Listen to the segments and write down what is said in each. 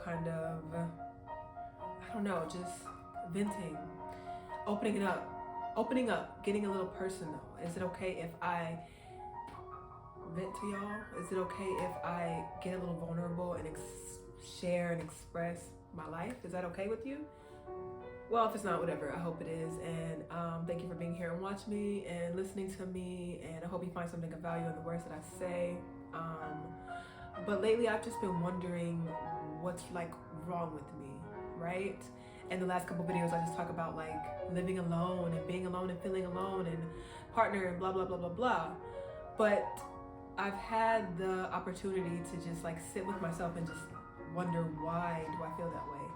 kind of, I don't know, just venting, opening up, getting a little personal. Is it okay if I vent to y'all? Is it okay if I get a little vulnerable and share and express my life? Is that okay with you? Well, if it's not, whatever, I hope it is. And thank you for being here and watching me and listening to me. And I hope you find something of value in the words that I say. But lately, I've just been wondering what's like wrong with me, right? And the last couple videos, I just talk about like living alone and being alone and feeling alone and partner and blah, blah, blah, blah, blah. But I've had the opportunity to just like sit with myself and just wonder, why do I feel that way?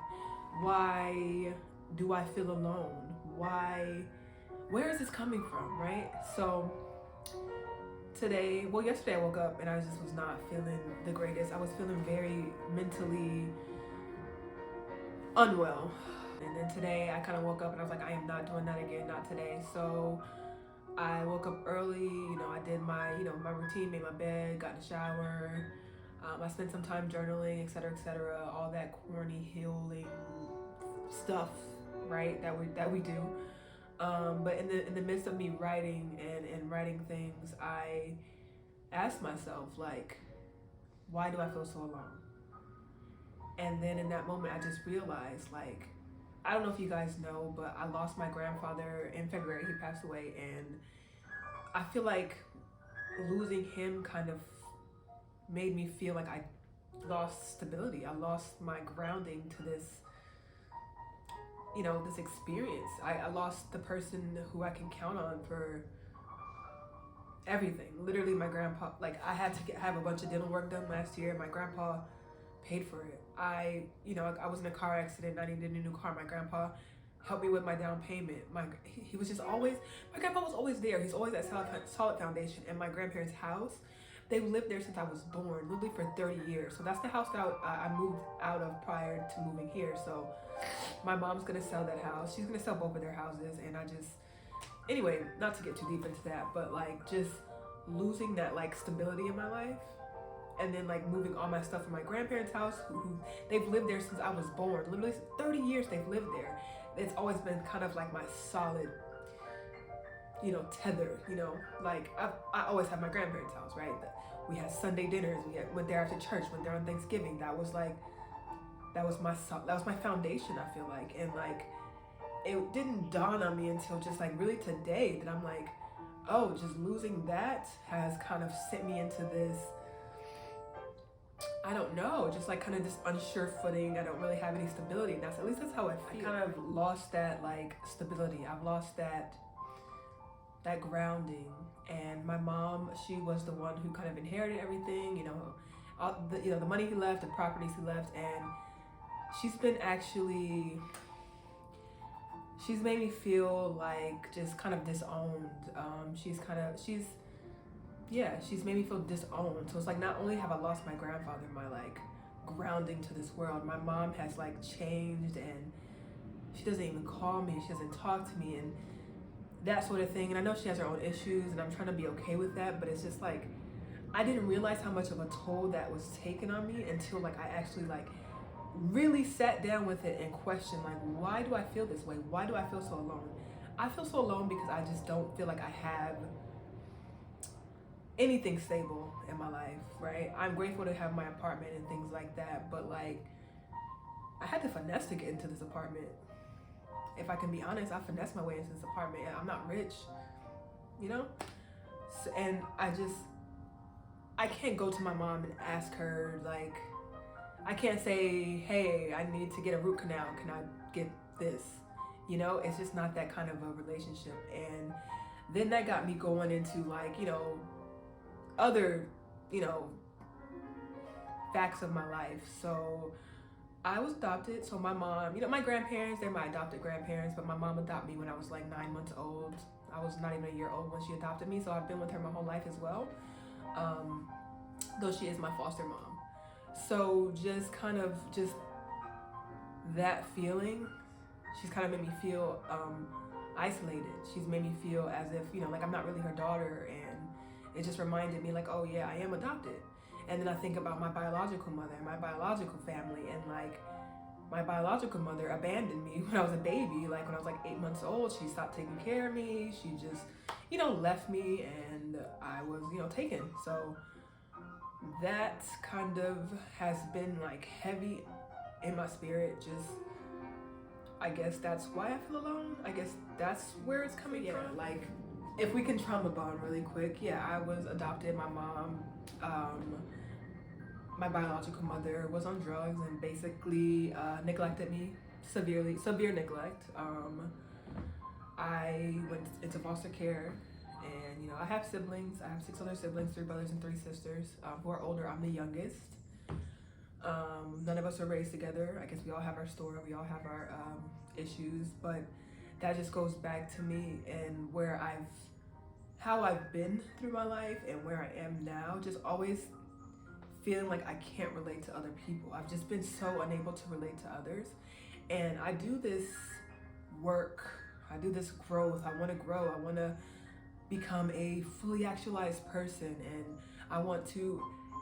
Why do I feel alone? Where is this coming from, right? So yesterday I woke up and I just was not feeling the greatest. I was feeling very mentally unwell. And then today I kind of woke up and I was like, I am not doing that again, not today. So I woke up early, I did my routine, made my bed, got in the shower. I spent some time journaling, etc., all that corny healing stuff, right, that we do. But in the midst of me writing and writing things, I asked myself, like, why do I feel so alone? And then in that moment, I just realized, like, I don't know if you guys know, but I lost my grandfather in February. He passed away, and I feel like losing him kind of made me feel like I lost stability. I lost my grounding to this, this experience. I lost the person who I can count on for everything. Literally, my grandpa, like, I had to have a bunch of dental work done last year. My grandpa paid for it. I was in a car accident. I needed a new car. My grandpa helped me with my down payment. He was just always, my grandpa was always there. He's always at Solid Foundation. And my grandparents' house, they lived there since I was born, literally for 30 years. So that's the house that I moved out of prior to moving here. So my mom's gonna sell that house. She's gonna sell both of their houses. And anyway, not to get too deep into that, but like just losing that like stability in my life. And then like moving all my stuff from my grandparents' house, who they've lived there since I was born. Literally 30 years they've lived there. It's always been kind of like my solid, tether, like I always have my grandparents' house, right? We had Sunday dinners, went there after church, went there on Thanksgiving. That was my foundation, I feel like. And like, it didn't dawn on me until just like really today that I'm like, oh, just losing that has kind of sent me into this, I don't know, just like kind of this unsure footing. I don't really have any stability. And at least that's how I feel. I kind of lost that like stability. I've lost that grounding. And my mom, she was the one who kind of inherited everything, all the money he left, the properties he left. And she's made me feel like just kind of disowned. She's made me feel disowned. So it's like, not only have I lost my grandfather, my like grounding to this world, my mom has like changed, and she doesn't even call me, she doesn't talk to me, and that sort of thing. And I know she has her own issues, and I'm trying to be okay with that, but it's just like, I didn't realize how much of a toll that was taken on me until like I actually like really sat down with it and questioned, like, why do I feel this way? Why do I feel so alone? I feel so alone because I just don't feel like I have anything stable in my life, right? I'm grateful to have my apartment and things like that, but like, I had to finesse to get into this apartment. If I can be honest, I finessed my way into this apartment, and I'm not rich, So, and I can't go to my mom and ask her, like, I can't say, hey, I need to get a root canal, can I get this? It's just not that kind of a relationship. And then that got me going into like, other, facts of my life. So I was adopted. So my mom, my grandparents, they're my adopted grandparents, but my mom adopted me when I was like 9 months old. I was not even a year old when she adopted me. So I've been with her my whole life as well. Though she is my foster mom. So just that feeling, she's kind of made me feel isolated. She's made me feel as if, like I'm not really her daughter. And it just reminded me like, oh yeah, I am adopted. And then I think about my biological mother and my biological family, and like my biological mother abandoned me when I was a baby. Like when I was like 8 months old, she stopped taking care of me. She just, left me, and I was, taken. So that kind of has been like heavy in my spirit. Just, I guess that's why I feel alone. I guess that's where it's coming from. Like, if we can trauma bond really quick, yeah, I was adopted. My mom, my biological mother was on drugs and basically neglected me severe neglect. I went into foster care, and I have siblings. I have 6 other siblings, 3 brothers and 3 sisters who are older. I'm the youngest. None of us were raised together. I guess we all have our story. We all have our issues, but that just goes back to me and how I've been through my life and where I am now. Just always feeling like I can't relate to other people. I've just been so unable to relate to others. And I do this work, I do this growth. I want to grow. I want to become a fully actualized person, and I want to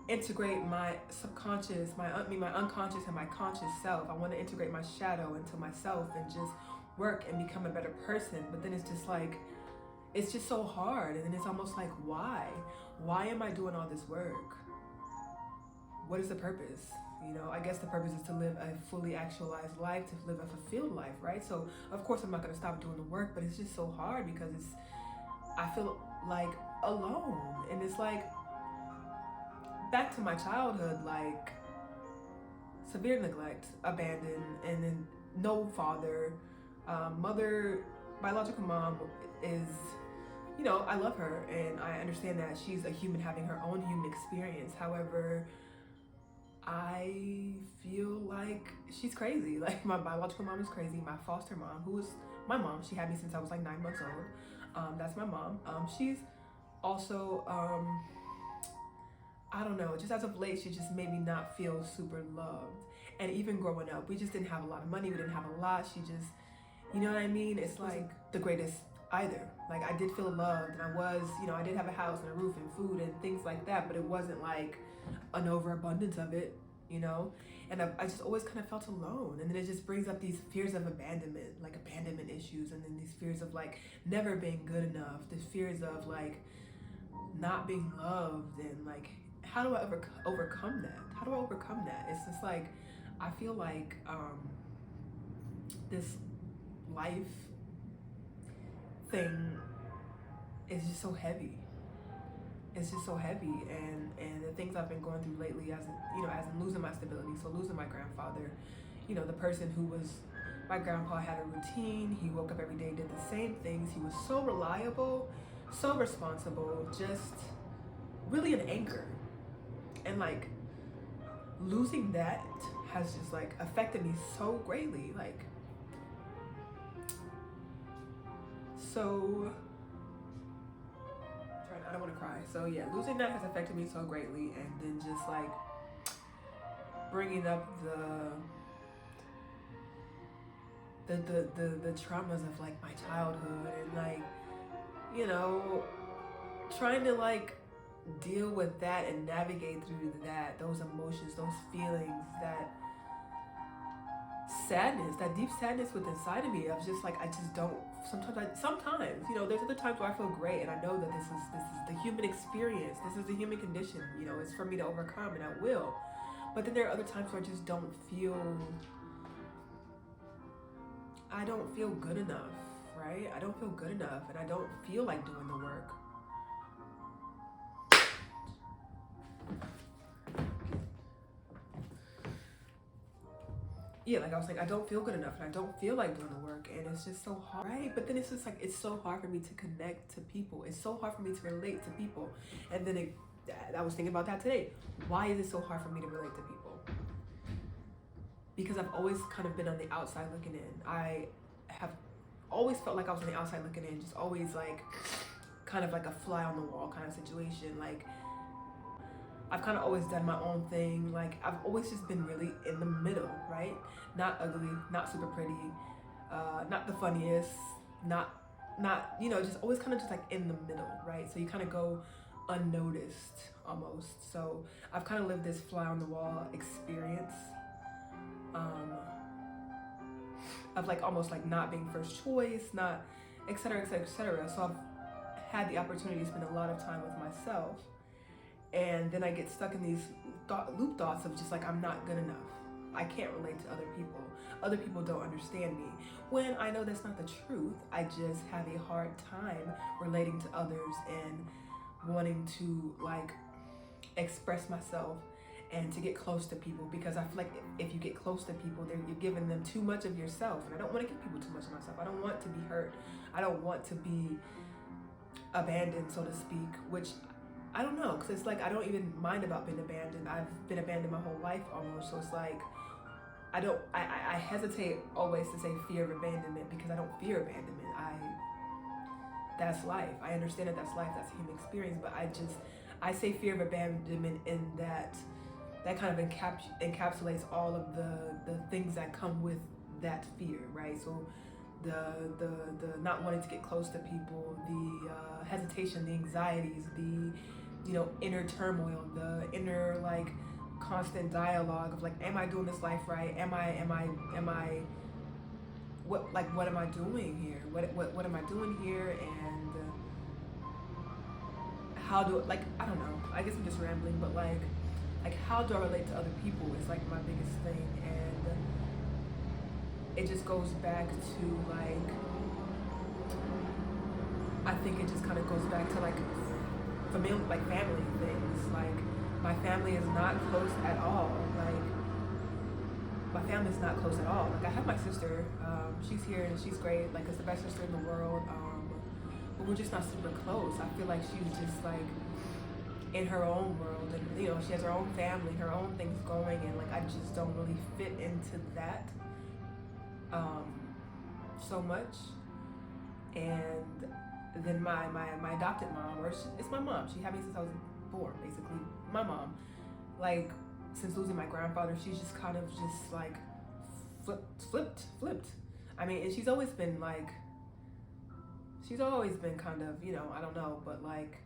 integrate my subconscious, my unconscious and my conscious self. I want to integrate my shadow into myself and just work and become a better person. But then it's just like, it's just so hard. And then it's almost like, why am I doing all this work? What is the purpose? I guess the purpose is to live a fully actualized life, to live a fulfilled life, right? So of course I'm not going to stop doing the work, but it's just so hard because I feel like alone. And it's like, back to my childhood, like severe neglect, abandoned, and then no father. Mother, biological mom is, I love her and I understand that she's a human having her own human experience. However, I feel like she's crazy. Like my biological mom is crazy. My foster mom, who was my mom, she had me since I was like 9 months old. That's my mom. She's also, I don't know, just as of late, she just made me not feel super loved. And even growing up, we just didn't have a lot of money. We didn't have a lot. She just, you know what I mean? It's like the greatest either. Like I did feel loved, and I was, I did have a house and a roof and food and things like that, but it wasn't like an overabundance of it, and I just always kind of felt alone. And then it just brings up these fears of abandonment, like abandonment issues, and then these fears of like never being good enough, these fears of like not being loved, and like how do I overcome that? How do I overcome that? It's just like I feel like this life thing is just so heavy. It's just so heavy, and the things I've been going through lately, as in losing my stability, so losing my grandfather, the person who was, my grandpa had a routine. He woke up every day, did the same things. He was so reliable, so responsible, just really an anchor. And like losing that has just like affected me so greatly. Like, so I don't want to cry. So yeah, losing that has affected me so greatly, and then just like bringing up the traumas of like my childhood, and like trying to like deal with that and navigate through those emotions, those feelings, that sadness, that deep sadness within inside of me of just like, I just don't, sometimes, there's other times where I feel great, and I know that this is the human experience, this is the human condition, it's for me to overcome, and I will. But then there are other times where I just don't feel good enough, right? I don't feel good enough, and I don't feel like doing the work. Yeah, like I was like, I don't feel good enough, and I don't feel like doing the work, and it's just so hard, right? But then it's just like, it's so hard for me to connect to people. It's so hard for me to relate to people. And then I was thinking about that today. Why is it so hard for me to relate to people? Because I've always kind of been on the outside looking in. I have always felt like I was on the outside looking in, just always like, kind of like a fly on the wall kind of situation. Like, I've kind of always done my own thing. Like, I've always just been really in the middle, right? Not ugly, not super pretty, not the funniest, not just always kind of just like in the middle, right? So you kind of go unnoticed almost. So I've kind of lived this fly on the wall experience of like almost like not being first choice, not et cetera, et cetera, et cetera. So I've had the opportunity to spend a lot of time with myself, and then I get stuck in these loop thoughts of just like, I'm not good enough. I can't relate to other people. Other people don't understand me. When I know that's not the truth, I just have a hard time relating to others and wanting to like express myself and to get close to people, because I feel like if you get close to people, then you're giving them too much of yourself, and I don't want to give people too much of myself. I don't want to be hurt. I don't want to be abandoned, so to speak, which I don't know, because it's like I don't even mind about being abandoned. I've been abandoned my whole life almost, so it's like I hesitate always to say fear of abandonment, because I don't fear abandonment. That's life. I understand that that's life, that's a human experience, but I say fear of abandonment in that kind of encapsulates all of the things that come with that fear, right? So the not wanting to get close to people, the hesitation, the anxieties, the inner turmoil, the inner like constant dialogue of like, am I doing this life right? Am I what am I doing here? What am I doing here? And how do like, I don't know. I guess I'm just rambling, but like how do I relate to other people is like my biggest thing, and it just goes back to like, I think it just kind of goes back to like family things. Like my family is not close at all. Like my family's not close at all. Like I have my sister, she's here and she's great. Like it's the best sister in the world. But we're just not super close. I feel like she's just like in her own world, and she has her own family, her own things going, and like I just don't really fit into that so much. And then my adopted mom, or it's my mom. She had me since I was born, basically. My mom, like since losing my grandfather, she's just kind of just like flipped. I mean, and she's always been kind of, I don't know, but like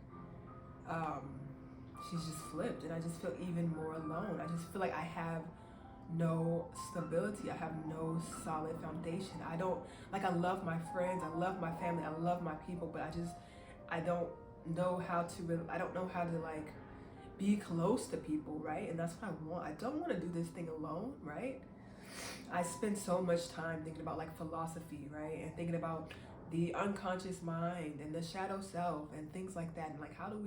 she's just flipped, and I just feel even more alone. I just feel like I have no stability. I have no solid foundation. I love my friends, I love my family, I love my people, but I don't know how to like be close to people, right? And that's what I want. I don't want to do this thing alone, right? I spend so much time thinking about like philosophy, right? And thinking about the unconscious mind and the shadow self and things like that. And like, how do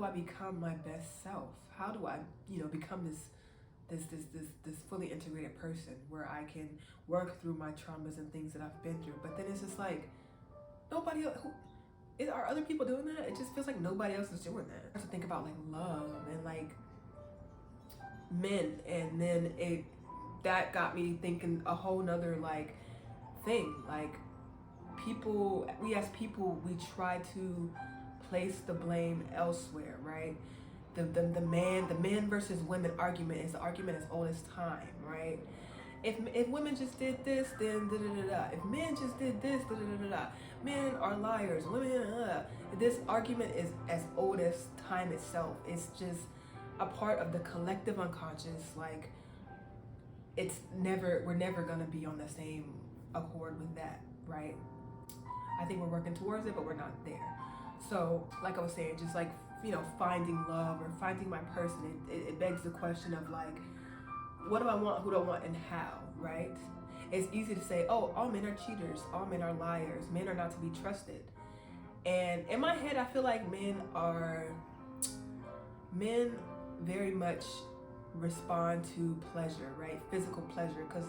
I become my best self? How do I, become this fully integrated person where I can work through my traumas and things that I've been through? But then it's just like, nobody else, are other people doing that? It just feels like nobody else is doing that. I have to think about like love and like men, and then that got me thinking a whole nother like thing. Like we try to place the blame elsewhere, right? The man versus women argument is the argument as old as time, right? If women just did this, then da da da da. If men just did this, da da da da. Men are liars. Women, This argument is as old as time itself. It's just a part of the collective unconscious. Like we're never gonna be on the same accord with that, right? I think we're working towards it, but we're not there. So, like I was saying, just like, finding love or finding my person, it begs the question of like, what do I want, who do I want, and how, right? It's easy to say, oh, all men are cheaters, all men are liars, men are not to be trusted. And in my head, I feel like men very much respond to pleasure, right? Physical pleasure, because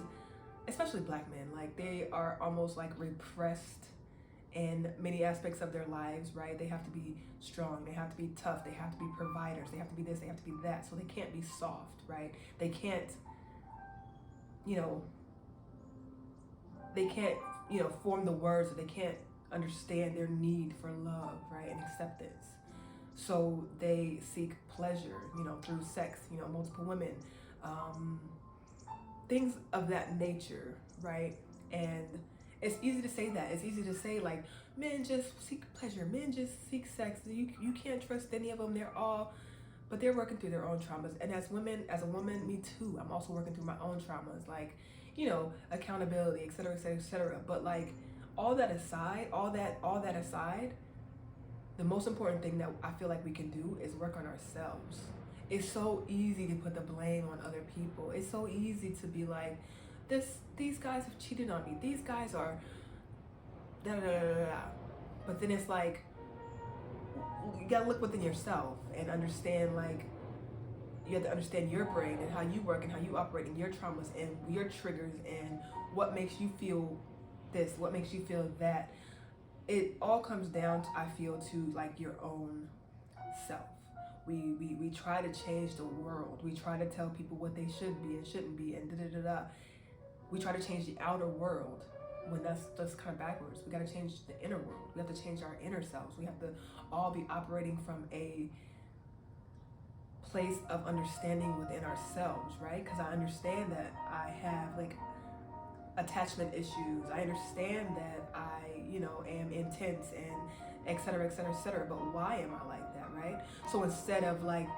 especially black men, like they are almost like repressed in many aspects of their lives, right? They have to be strong, they have to be tough, they have to be providers, they have to be this, they have to be that, so they can't be soft, right? They can't, form the words, or they can't understand their need for love, right, and acceptance. So they seek pleasure, through sex, multiple women, things of that nature, right? And It's easy to say that. It's easy to say like men just seek pleasure, men just seek sex. You can't trust any of them. But they're working through their own traumas. And as a woman, me too. I'm also working through my own traumas, like, accountability, et cetera, et cetera, et cetera. But like all that aside, the most important thing that I feel like we can do is work on ourselves. It's so easy to put the blame on other people. It's so easy to be like, these guys have cheated on me. These guys are da da da da da. But then it's like you gotta look within yourself and understand, like, you have to understand your brain and how you work and how you operate and your traumas and your triggers and what makes you feel this, what makes you feel that. It all comes down to, I feel, to like your own self. We try to change the world. We try to tell people what they should be and shouldn't be and da da da da. We try to change the outer world when that's kind of backwards. We got to change the inner world. We have to change our inner selves. We have to all be operating from a place of understanding within ourselves, right? Because I understand that I have like attachment issues. I understand that I, am intense and et cetera, et cetera, et cetera. But why am I like that, right? So instead of like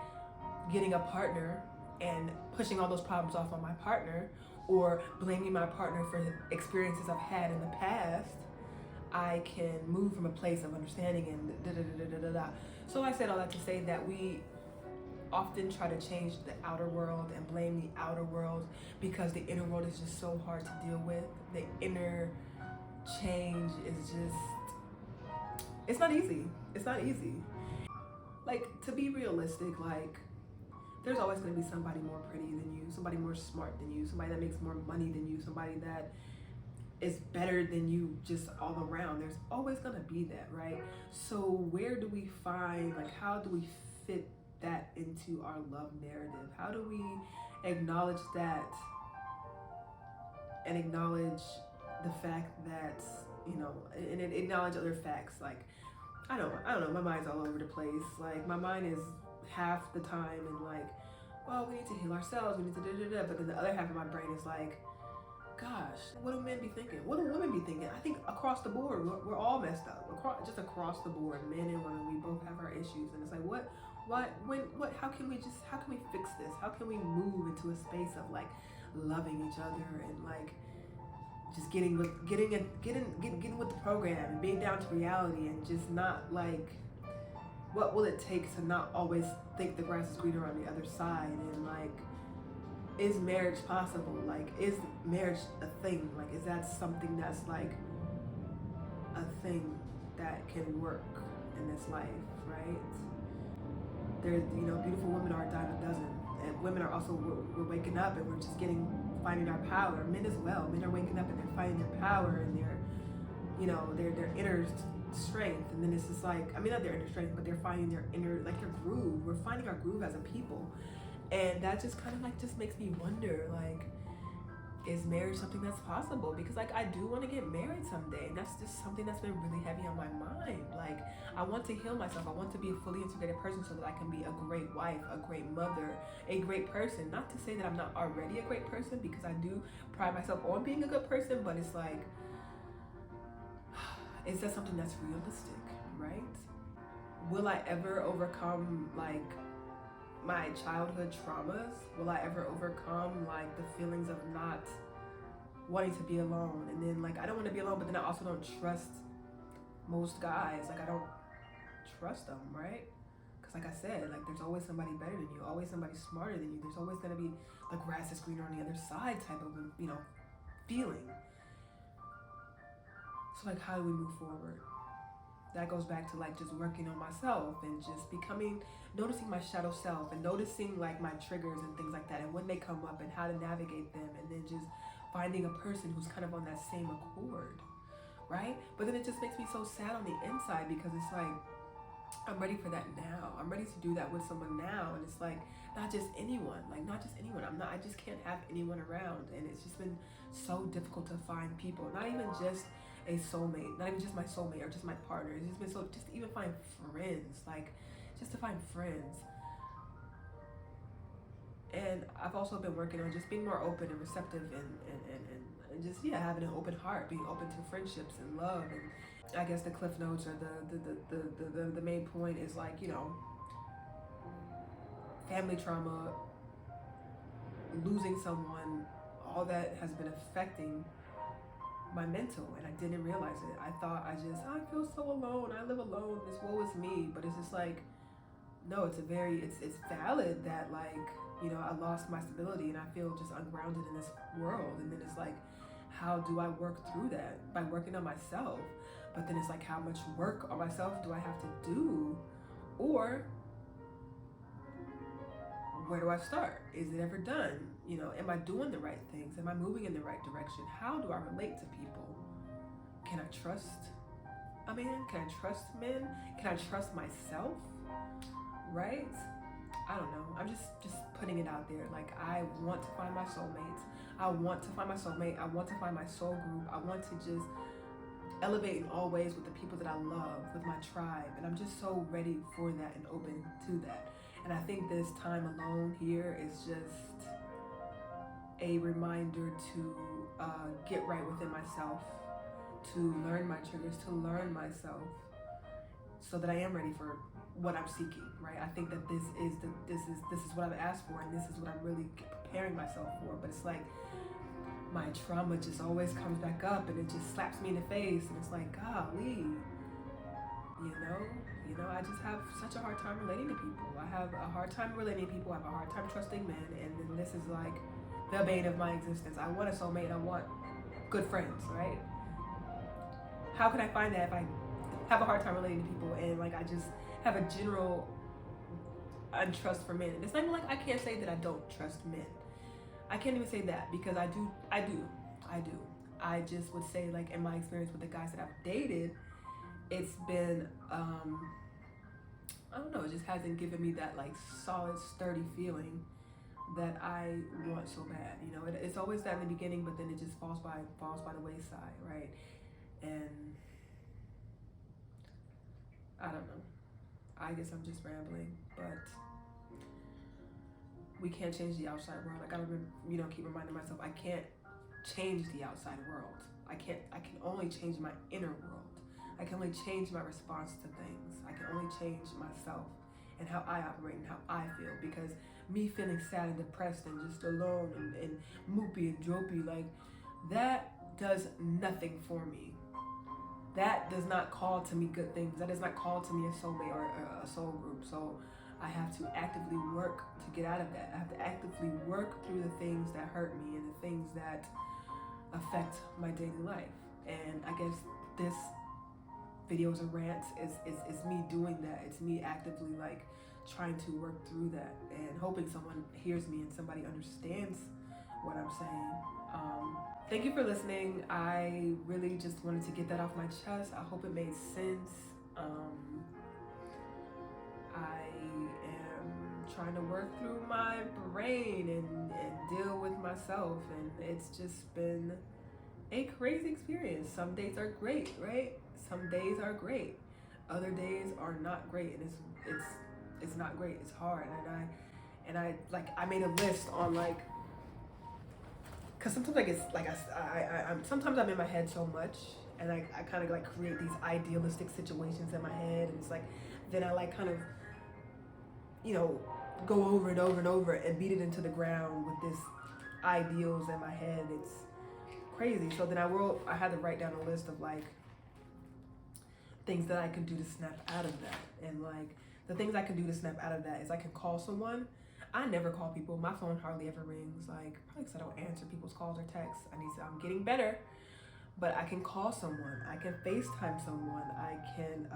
getting a partner and pushing all those problems off on my partner or blaming my partner for the experiences I've had in the past, I can move from a place of understanding and da da da da da da. So I said all that to say that we often try to change the outer world and blame the outer world because the inner world is just so hard to deal with. The inner change is just, it's not easy. It's not easy. Like, to be realistic, like, there's always going to be somebody more pretty than you, somebody more smart than you, somebody that makes more money than you, somebody that is better than you just all around. There's always going to be that, right? So where do we find, like, how do we fit that into our love narrative? How do we acknowledge that and acknowledge the fact that, and acknowledge other facts? Like, I don't know, my mind's all over the place. Like, my mind is half the time and like, well, we need to heal ourselves, we need to da da da. But then the other half of my brain is like, gosh, what do men be thinking? What do women be thinking? I think across the board, we're all messed up. Just across the board, men and women, we both have our issues. And it's like, how can we fix this? How can we move into a space of like loving each other and like just getting with the program and being down to reality and just not like, what will it take to not always think the grass is greener on the other side? And like, is marriage possible? Like, is marriage a thing? Like, is that something that's like a thing that can work in this life, right? There's, beautiful women are a dime a dozen. And women are also, we're waking up and we're just finding our power. Men as well. Men are waking up and they're finding their power and their inner strength. And then it's just like, not their inner strength, but they're finding their inner, like their groove. We're finding our groove as a people. And that just kind of like just makes me wonder, like, is marriage something that's possible? Because like, I do want to get married someday, and that's just something that's been really heavy on my mind. Like, I want to heal myself. I want to be a fully integrated person so that I can be a great wife, a great mother, a great person. Not to say that I'm not already a great person, because I do pride myself on being a good person, but it's like, is that something that's realistic, right? Will I ever overcome like my childhood traumas? Will I ever overcome like the feelings of not wanting to be alone? And then like, I don't want to be alone, but then I also don't trust most guys. Like, I don't trust them, right? Because like I said, like, there's always somebody better than you, always somebody smarter than you. There's always going to be the grass is greener on the other side type of, feeling. So like, how do we move forward? That goes back to like just working on myself and just noticing my shadow self and noticing like my triggers and things like that, and when they come up and how to navigate them, and then just finding a person who's kind of on that same accord, right? But then it just makes me so sad on the inside, because it's like, I'm ready for that now. I'm ready to do that with someone now. And it's like, not just anyone. I just can't have anyone around. And it's just been so difficult to find people. Not even just a soulmate, not even just my soulmate or just my partner. It's just been just to even find friends, like just to find friends. And I've also been working on just being more open and receptive and and just, yeah, having an open heart, being open to friendships and love. And I guess the cliff notes, or the main point is like, you know, family trauma, losing someone, all that has been affecting my mental, and I didn't realize it. I thought I feel so alone, I live alone, this woe is me. But it's just like, no, it's valid that, like, you know, I lost my stability and I feel just ungrounded in this world. And then it's like, how do I work through that? By working on myself. But then it's like, how much work on myself do I have to do? Or where do I start? Is it ever done? You know, am I doing the right things? Am I moving in the right direction? How do I relate to people? Can I trust a man? Can I trust men? Can I trust myself? Right? I don't know. I'm just putting it out there. Like, I want to find my soulmate. I want to find my soulmate. I want to find my soul group. I want to just elevate in all ways with the people that I love, with my tribe. And I'm just so ready for that and open to that. And I think this time alone here is just a reminder to get right within myself, to learn my triggers, to learn myself, so that I am ready for what I'm seeking, right? I think that this is what I've asked for, and this is what I'm really preparing myself for. But it's like, my trauma just always comes back up, and it just slaps me in the face, and it's like, golly, you know, I just have such a hard time relating to people. I have a hard time relating to people. I have a hard time trusting men, and then this is like the bane of my existence. I want a soulmate. I want good friends, right? How can I find that if I have a hard time relating to people, and like I just have a general untrust for men? And it's not even like I can't say that I don't trust men. I can't even say that, because I do. I just would say, like, in my experience with the guys that I've dated, it's been, I don't know, it just hasn't given me that, like, solid, sturdy feeling that I want so bad. You know, it's always that in the beginning, but then it just falls by the wayside, right? And I don't know. I guess I'm just rambling, but we can't change the outside world. I gotta, keep reminding myself, I can't change the outside world. I can only change my inner world. I can only change my response to things. I can only change myself and how I operate and how I feel. Because me feeling sad and depressed and just alone and moopy and dopey, like, that does nothing for me. That does not call to me good things. That does not call to me a soulmate or a soul group. So I have to actively work to get out of that. I have to actively work through the things that hurt me and the things that affect my daily life. And I guess this videos and rants is me doing that. It's me actively, like, trying to work through that and hoping someone hears me and somebody understands what I'm saying. Thank you for listening. I really just wanted to get that off my chest. I hope it made sense. I am trying to work through my brain and deal with myself, and it's just been a crazy experience. Some days are great, right? Some days are great. Other days are not great, and it's not great. It's hard, and I made a list on, like, because sometimes I get, like, sometimes I'm in my head so much, and I kind of, like, create these idealistic situations in my head, and it's like, then I, like, kind of, go over and over and over and beat it into the ground with this ideals in my head. It's crazy. So then I had to write down a list of, like, things that I can do to snap out of that. And, like, the things I can do to snap out of that is I can call someone. I never call people. My phone hardly ever rings, like, probably because I don't answer people's calls or texts. I'm getting better, but I can call someone. I can FaceTime someone. I can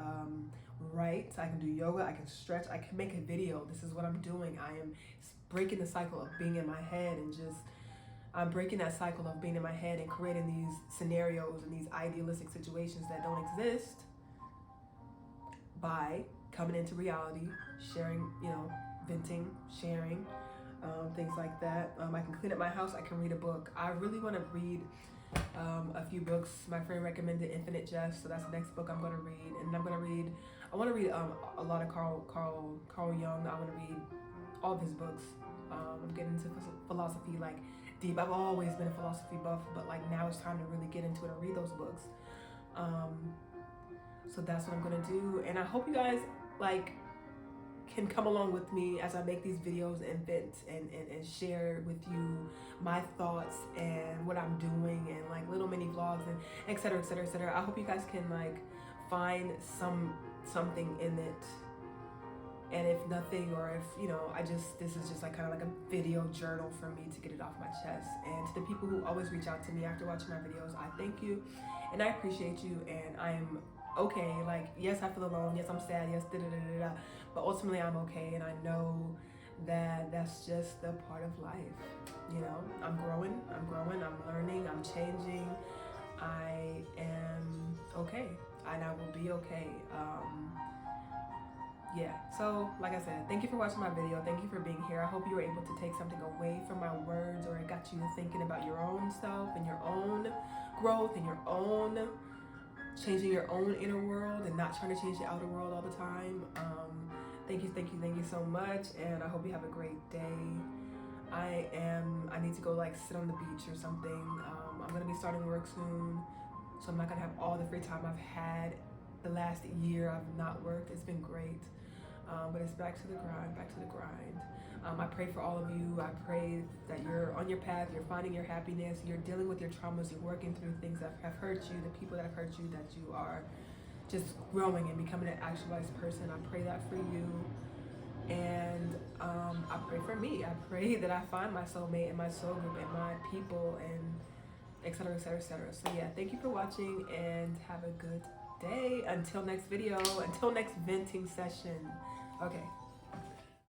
write. I can do yoga. I can stretch. I can make a video. This is what I'm doing. I am breaking the cycle of being in my head, and I'm breaking that cycle of being in my head and creating these scenarios and these idealistic situations that don't exist by coming into reality, sharing, venting, sharing, things like that. I can clean up my house. I can read a book. I really want to read a few books. My friend recommended Infinite Jest, so that's the next book I'm going to read. And I want to read a lot of Carl Jung. I want to read all of his books. I'm getting into philosophy, like deep. I've always been a philosophy buff, but like now it's time to really get into it and read those books. So that's what I'm gonna do, and I hope you guys like can come along with me as I make these videos and vent and share with you my thoughts and what I'm doing, and like little mini vlogs and etc, etc, etc. I hope you guys can like find something in it, and if nothing, or if, you know, this is just like kind of like a video journal for me to get it off my chest. And to the people who always reach out to me after watching my videos, I thank you and I appreciate you, and I am okay. Like, yes, I feel alone, yes, I'm sad, yes, da da da da da, but ultimately I'm okay, and I know that that's just the part of life. You know, I'm growing, I'm learning, I'm changing. I am okay, and I will be okay. Yeah, so like I said, thank you for watching my video. Thank you for being here. I hope you were able to take something away from my words, or it got you thinking about your own self and your own growth and your own changing your own inner world and not trying to change the outer world all the time. Thank you so much, and I hope you have a great day. I need to go like sit on the beach or something. I'm gonna be starting work soon, so I'm not gonna have all the free time I've had the last year. I've not worked. It's been great, but it's back to the grind, I pray for all of you. I pray that you're on your path, you're finding your happiness, you're dealing with your traumas, you're working through things that have hurt you, the people that have hurt you, that you are just growing and becoming an actualized person. I pray that for you. And I pray for me. I pray that I find my soulmate and my soul group and my people, and etc, etc, etc. So yeah, thank you for watching, and have a good day. Until next video, until next venting session. Okay.